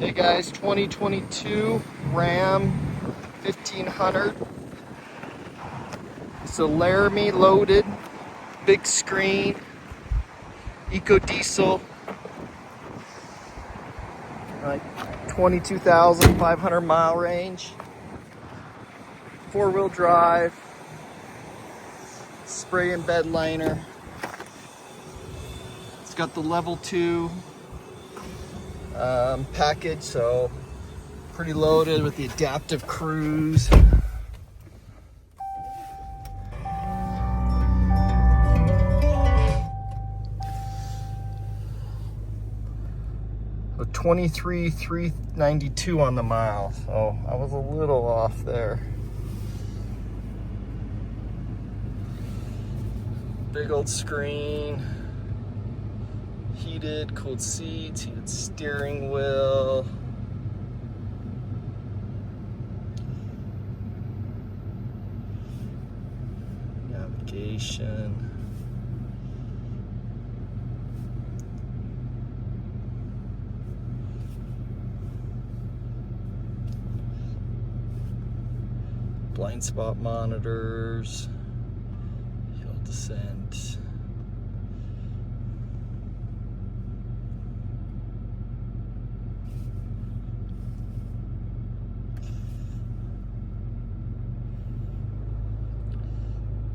Okay guys, 2022 Ram 1500. It's a Laramie loaded, big screen, Eco diesel, like 22,500 mile range, 4-wheel drive, spray and bed liner. It's got the level 2 package, so pretty loaded with the adaptive cruise. So 23,392 on the mile, so I was a little off there. Big old screen, heated, cooled seats, heated steering wheel. Navigation. Blind spot monitors. Hill descent.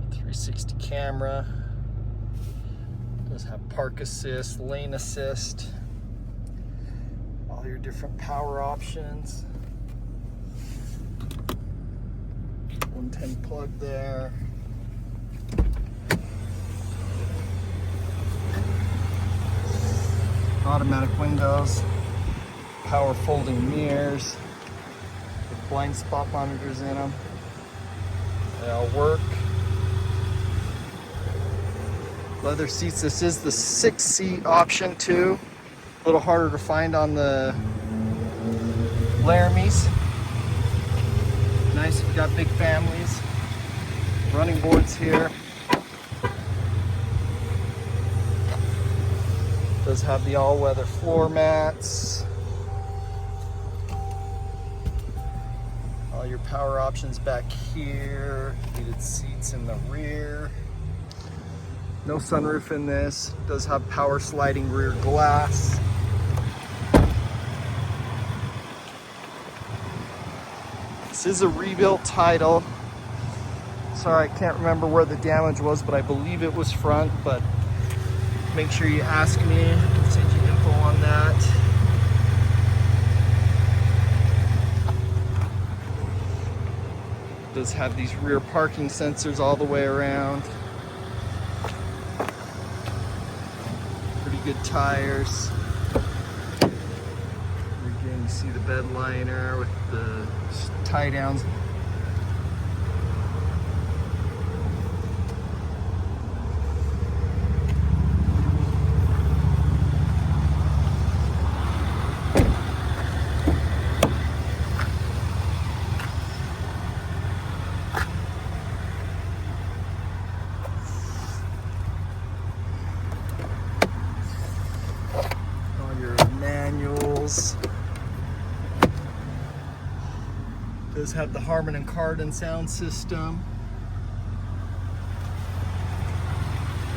.360 camera. Does have park assist, lane assist, all your different power options. 110 plug there. Automatic windows, power folding mirrors with blind spot monitors in them. They all work. Leather seats. This is the 6-seat option too. A little harder to find on the Laramies. Nice if you've got big families. Running boards here. Does have the all-weather floor mats. All your power options back here. Heated seats in the rear. No sunroof in this. Does have power sliding rear glass. This is a rebuilt title. Sorry, I can't remember where the damage was, but I believe it was front, but make sure you ask me. I'll send you info on that. It does have these rear parking sensors all the way around. Pretty good tires. Again, you see the bed liner with the tie downs. All your manuals. Does have the Harman and Kardon sound system.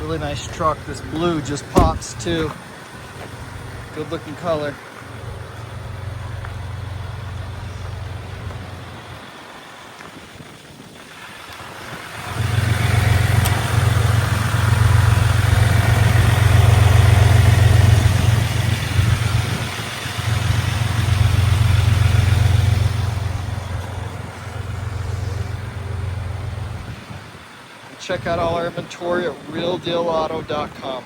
Really nice truck. This blue just pops too. Good looking color. Check out all our inventory at realdealauto.com.